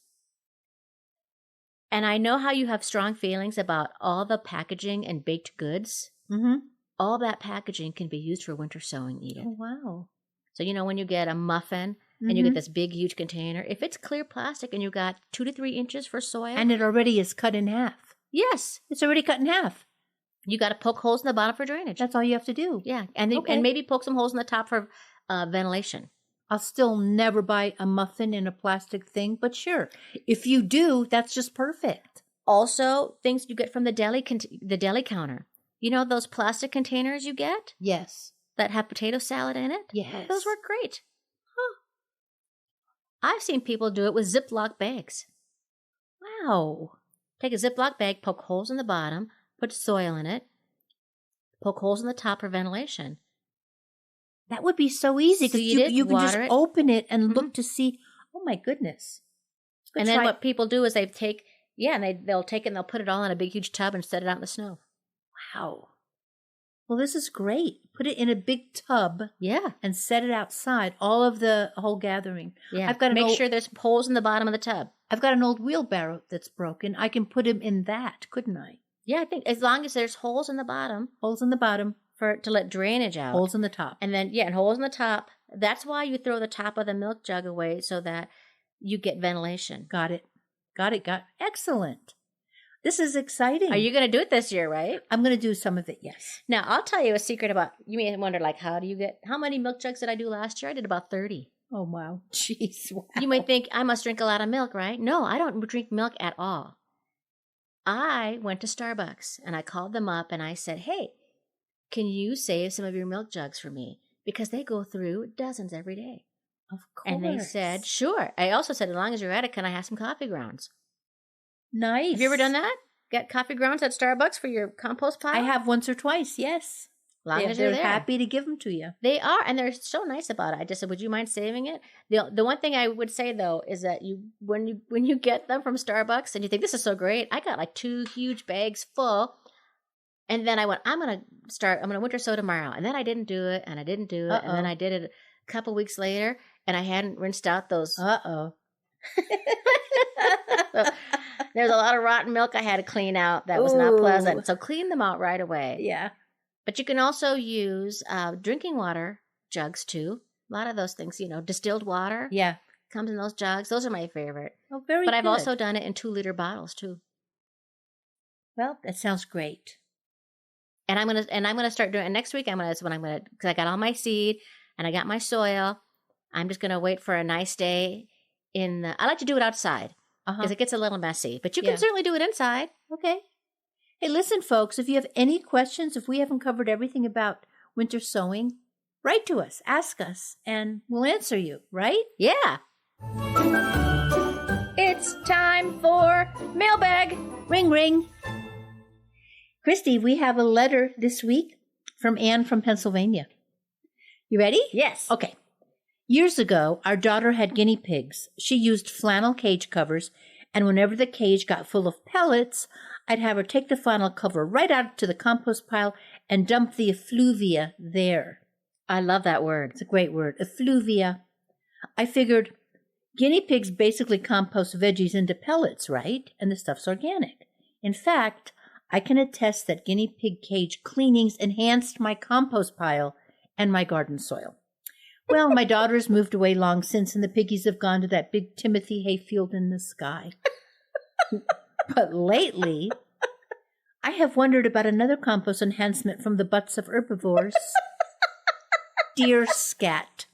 Speaker 1: And I know how you have strong feelings about all the packaging and baked goods.
Speaker 2: Mm-hmm.
Speaker 1: All that packaging can be used for winter sowing, Edith.
Speaker 2: Oh, wow.
Speaker 1: So, when you get a muffin and you get this big, huge container, if it's clear plastic and you got 2 to 3 inches for soil.
Speaker 2: And it already is cut in half.
Speaker 1: Yes.
Speaker 2: It's already cut in half.
Speaker 1: You got to poke holes in the bottom for drainage.
Speaker 2: That's all you have to do.
Speaker 1: Yeah. And maybe poke some holes in the top for ventilation.
Speaker 2: I'll still never buy a muffin in a plastic thing, but sure. If you do, that's just perfect.
Speaker 1: Also, things you get from the deli counter. You know those plastic containers you get?
Speaker 2: Yes.
Speaker 1: That have potato salad in it?
Speaker 2: Yes.
Speaker 1: Those work great. Huh. I've seen people do it with Ziploc bags.
Speaker 2: Wow.
Speaker 1: Take a Ziploc bag, poke holes in the bottom, put soil in it, poke holes in the top for ventilation.
Speaker 2: That would be so easy because you can just open it and look to see, oh my goodness.
Speaker 1: And then what people do is they'll take it and they'll put it all in a big, huge tub and set it out in the snow.
Speaker 2: Wow. Well, this is great. Put it in a big tub.
Speaker 1: Yeah.
Speaker 2: And set it outside, all of the whole gathering.
Speaker 1: Yeah. Make sure there's holes in the bottom of the tub.
Speaker 2: I've got an old wheelbarrow that's broken. I can put him in that, couldn't I?
Speaker 1: Yeah, I think as long as there's holes in the bottom.
Speaker 2: Holes in the bottom.
Speaker 1: To let drainage out.
Speaker 2: Holes in the top.
Speaker 1: And then, and holes in the top. That's why you throw the top of the milk jug away so that you get ventilation.
Speaker 2: Got it. Excellent. This is exciting.
Speaker 1: Are you going to do it this year, right?
Speaker 2: I'm going to do some of it, yes.
Speaker 1: Now, I'll tell you a secret about, you may wonder, how many milk jugs did I do last year? I did about 30.
Speaker 2: Oh, wow. Jeez, wow.
Speaker 1: You might think, I must drink a lot of milk, right? No, I don't drink milk at all. I went to Starbucks, and I called them up, and I said, hey, can you save some of your milk jugs for me? Because they go through dozens every day.
Speaker 2: Of course.
Speaker 1: And they said, sure. I also said, as long as you're at it, can I have some coffee grounds?
Speaker 2: Nice.
Speaker 1: Have you ever done that? Get coffee grounds at Starbucks for your compost pile?
Speaker 2: I have once or twice, yes.
Speaker 1: Long as they're there.
Speaker 2: Happy to give them to you.
Speaker 1: They are, and they're so nice about it. I just said, would you mind saving it? The one thing I would say, though, is that when you get them from Starbucks and you think, this is so great, I got like 2 huge bags full. And then I went, I'm going to winter sow tomorrow. And then I didn't do it, and I didn't do it.
Speaker 2: Uh-oh.
Speaker 1: And then I did it a couple weeks later, and I hadn't rinsed out those.
Speaker 2: Uh-oh.
Speaker 1: So there's a lot of rotten milk I had to clean out. That was not pleasant. So clean them out right away.
Speaker 2: Yeah.
Speaker 1: But you can also use drinking water jugs, too. A lot of those things, distilled water.
Speaker 2: Yeah.
Speaker 1: Comes in those jugs. Those are my favorite.
Speaker 2: Oh, very
Speaker 1: good.
Speaker 2: But
Speaker 1: I've also done it in 2-liter bottles, too.
Speaker 2: Well, that sounds great.
Speaker 1: And I'm gonna start doing it next week. Because I got all my seed and I got my soil. I'm just gonna wait for a nice day. I like to do it outside because it gets a little messy, but you can certainly do it inside.
Speaker 2: Okay. Hey, listen, folks. If you have any questions, if we haven't covered everything about winter sowing, write to us, ask us, and we'll answer you. Right?
Speaker 1: Yeah. It's time for mailbag.
Speaker 2: Ring, ring. Christy, we have a letter this week from Anne from Pennsylvania. You ready?
Speaker 1: Yes.
Speaker 2: Okay. Years ago, our daughter had guinea pigs. She used flannel cage covers, and whenever the cage got full of pellets, I'd have her take the flannel cover right out to the compost pile and dump the effluvia there.
Speaker 1: I love that word.
Speaker 2: It's a great word. Effluvia. I figured guinea pigs basically compost veggies into pellets, right? And the stuff's organic. In fact, I can attest that guinea pig cage cleanings enhanced my compost pile and my garden soil. Well, my daughter's moved away long since, and the piggies have gone to that big Timothy hayfield in the sky. But lately, I have wondered about another compost enhancement from the butts of herbivores. Deer scat.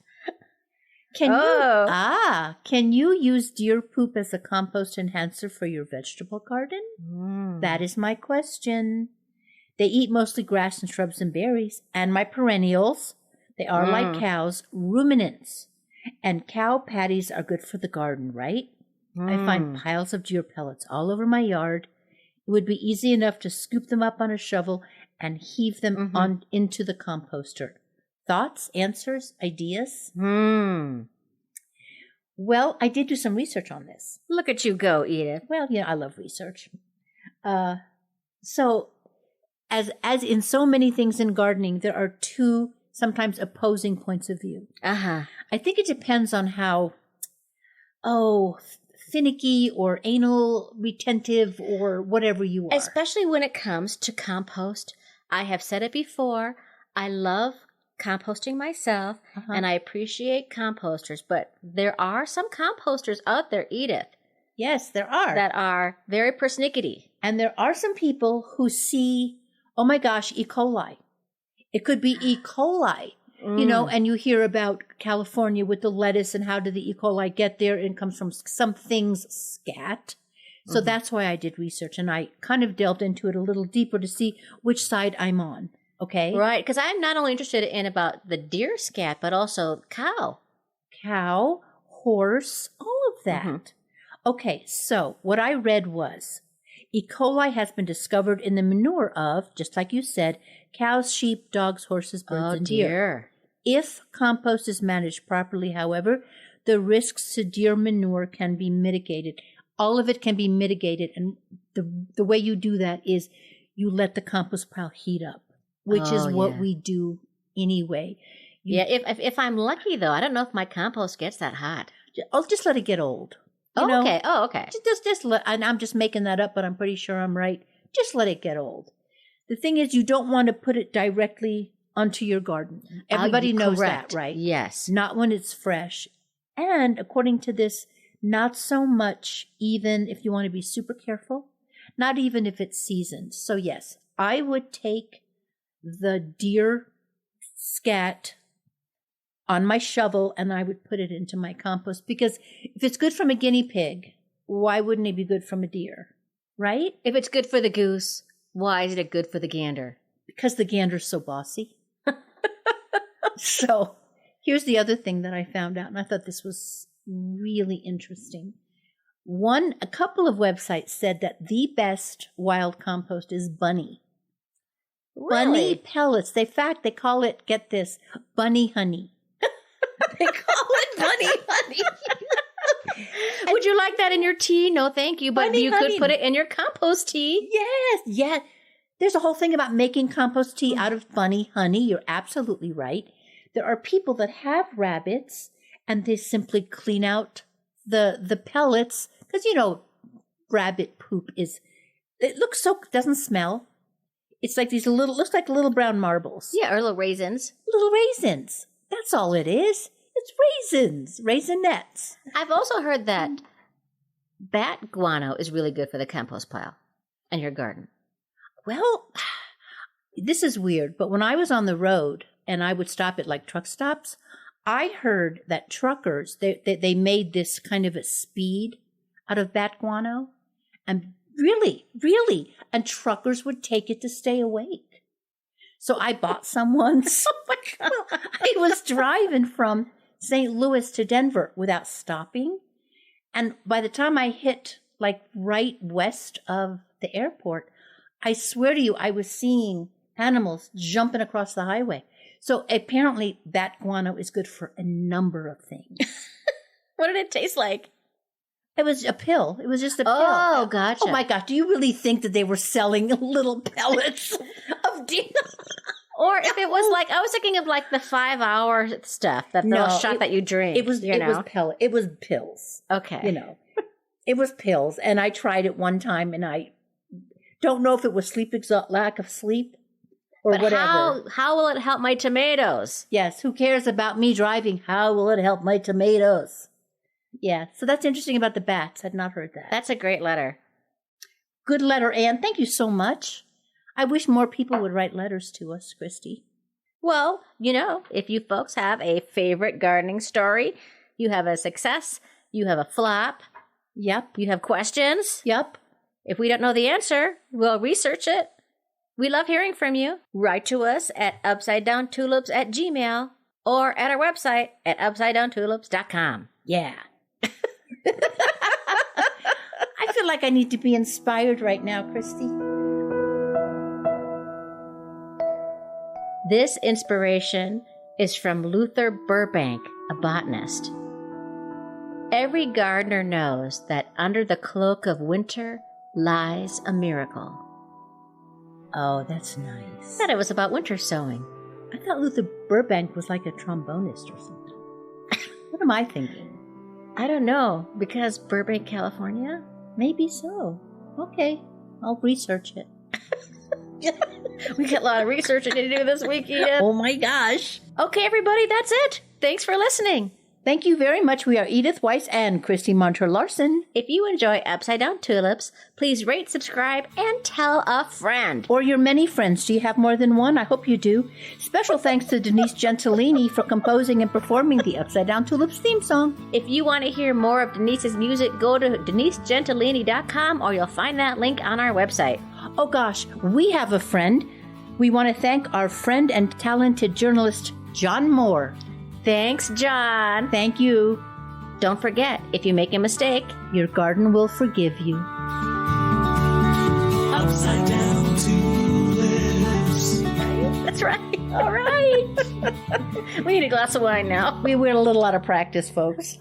Speaker 2: Can you use deer poop as a compost enhancer for your vegetable garden? That is my question. They eat mostly grass and shrubs and berries, and my perennials. They are like cows, ruminants. And cow patties are good for the garden, right? I find piles of deer pellets all over my yard. It would be easy enough to scoop them up on a shovel and heave them on into the composter. Thoughts, answers, ideas? Well, I did do some research on this.
Speaker 1: Look at you go, Edith.
Speaker 2: Well, I love research. So, as in so many things in gardening, there are two sometimes opposing points of view. I think it depends on how, finicky or anal retentive or whatever you are.
Speaker 1: Especially when it comes to compost. I have said it before. I love composting myself, and I appreciate composters, but there are some composters out there, Edith.
Speaker 2: Yes, there are.
Speaker 1: That are very persnickety.
Speaker 2: And there are some people who see, oh my gosh, E. coli. It could be E. coli, and you hear about California with the lettuce and how did the E. coli get there? It comes from some things scat. So that's why I did research, and I kind of delved into it a little deeper to see which side I'm on. Okay.
Speaker 1: Right, because I'm not only interested in about the deer scat, but also cow,
Speaker 2: horse, all of that. Okay, so what I read was E. coli has been discovered in the manure of, just like you said, cows, sheep, dogs, horses, birds, and deer. If compost is managed properly, however, the risks to deer manure can be mitigated. All of it can be mitigated, and the way you do that is you let the compost pile heat up, which is what we do anyway.
Speaker 1: If I'm lucky, though, I don't know if my compost gets that hot.
Speaker 2: I'll just let it get old.
Speaker 1: Okay.
Speaker 2: Just let, and I'm just making that up, but I'm pretty sure I'm right. Just let it get old. The thing is, you don't want to put it directly onto your garden. Everybody knows that, right?
Speaker 1: Yes.
Speaker 2: Not when it's fresh. And according to this, not so much even if you want to be super careful, not even if it's seasoned. So yes, I would take the deer scat on my shovel and I would put it into my compost, because if it's good from a guinea pig, why wouldn't it be good from a deer? Right?
Speaker 1: If it's good for the goose, why is it good for the gander?
Speaker 2: Because the gander's so bossy. So here's the other thing that I found out, and I thought this was really interesting. A couple of websites said that the best wild compost is bunny.
Speaker 1: Really?
Speaker 2: Bunny pellets. In fact, they call it, get this, bunny honey.
Speaker 1: They call it bunny honey. Would you like that in your tea? No, thank you. But you could put it in your compost tea.
Speaker 2: Yes. There's a whole thing about making compost tea out of bunny honey. You're absolutely right. There are people that have rabbits and they simply clean out the pellets, because rabbit poop doesn't smell. It's like looks like little brown marbles.
Speaker 1: Yeah, or little raisins.
Speaker 2: That's all it is. It's raisins, raisinets.
Speaker 1: I've also heard that bat guano is really good for the compost pile and your garden.
Speaker 2: Well, this is weird, but when I was on the road and I would stop at like truck stops, I heard that truckers, they made this kind of a speed out of bat guano, and really, and truckers would take it to stay awake. So I bought some once. Oh my God. I was driving from St. Louis to Denver without stopping. And by the time I hit like right west of the airport, I swear to you, I was seeing animals jumping across the highway. So apparently bat guano is good for a number of things.
Speaker 1: What did it taste like?
Speaker 2: It was a pill. It was just a pill.
Speaker 1: Oh, gotcha.
Speaker 2: Oh my God. Do you really think that they were selling little pellets of deer?
Speaker 1: Or if it was like, I was thinking of like the 5-hour stuff, that little shot that you drink.
Speaker 2: It was pellet. It was pills.
Speaker 1: Okay.
Speaker 2: It was pills. And I tried it one time and I don't know if it was lack of sleep or whatever.
Speaker 1: How will it help my tomatoes?
Speaker 2: Yes. Who cares about me driving? How will it help my tomatoes? Yeah. So that's interesting about the bats. I'd not heard that.
Speaker 1: That's a great letter.
Speaker 2: Good letter, Anne. Thank you so much. I wish more people would write letters to us, Christy.
Speaker 1: Well, if you folks have a favorite gardening story, you have a success, you have a flop.
Speaker 2: Yep.
Speaker 1: You have questions.
Speaker 2: Yep.
Speaker 1: If we don't know the answer, we'll research it. We love hearing from you. Write to us at upsidedowntulips@gmail.com or at our website at upsidedowntulips.com.
Speaker 2: Yeah. feel like I need to be inspired right now, Christy.
Speaker 1: This inspiration is from Luther Burbank, a botanist. Every gardener knows that under the cloak of winter lies a miracle.
Speaker 2: Oh, that's
Speaker 1: I
Speaker 2: nice.
Speaker 1: thought it was about winter sowing.
Speaker 2: I thought Luther Burbank was like a trombonist or something. What am I thinking?
Speaker 1: I don't know, because Burbank, California?
Speaker 2: Maybe so. Okay, I'll research it.
Speaker 1: We got a lot of researching to do this weekend.
Speaker 2: Oh my gosh.
Speaker 1: Okay, everybody, that's it. Thanks for listening.
Speaker 2: Thank you very much. We are Edith Weiss and Christy Monter Larson.
Speaker 1: If you enjoy Upside Down Tulips, please rate, subscribe, and tell a friend.
Speaker 2: Or your many friends. Do you have more than one? I hope you do. Special thanks to Denise Gentilini for composing and performing the Upside Down Tulips theme song.
Speaker 1: If you want to hear more of Denise's music, go to denisegentilini.com or you'll find that link on our website.
Speaker 2: Oh gosh, we have a friend. We want to thank our friend and talented journalist, John Moore.
Speaker 1: Thanks, John.
Speaker 2: Thank you.
Speaker 1: Don't forget, if you make a mistake,
Speaker 2: Your garden will forgive you.
Speaker 3: Upside down tulips.
Speaker 1: that's right. All right. We need a glass of wine now.
Speaker 2: We were a little out of practice, folks.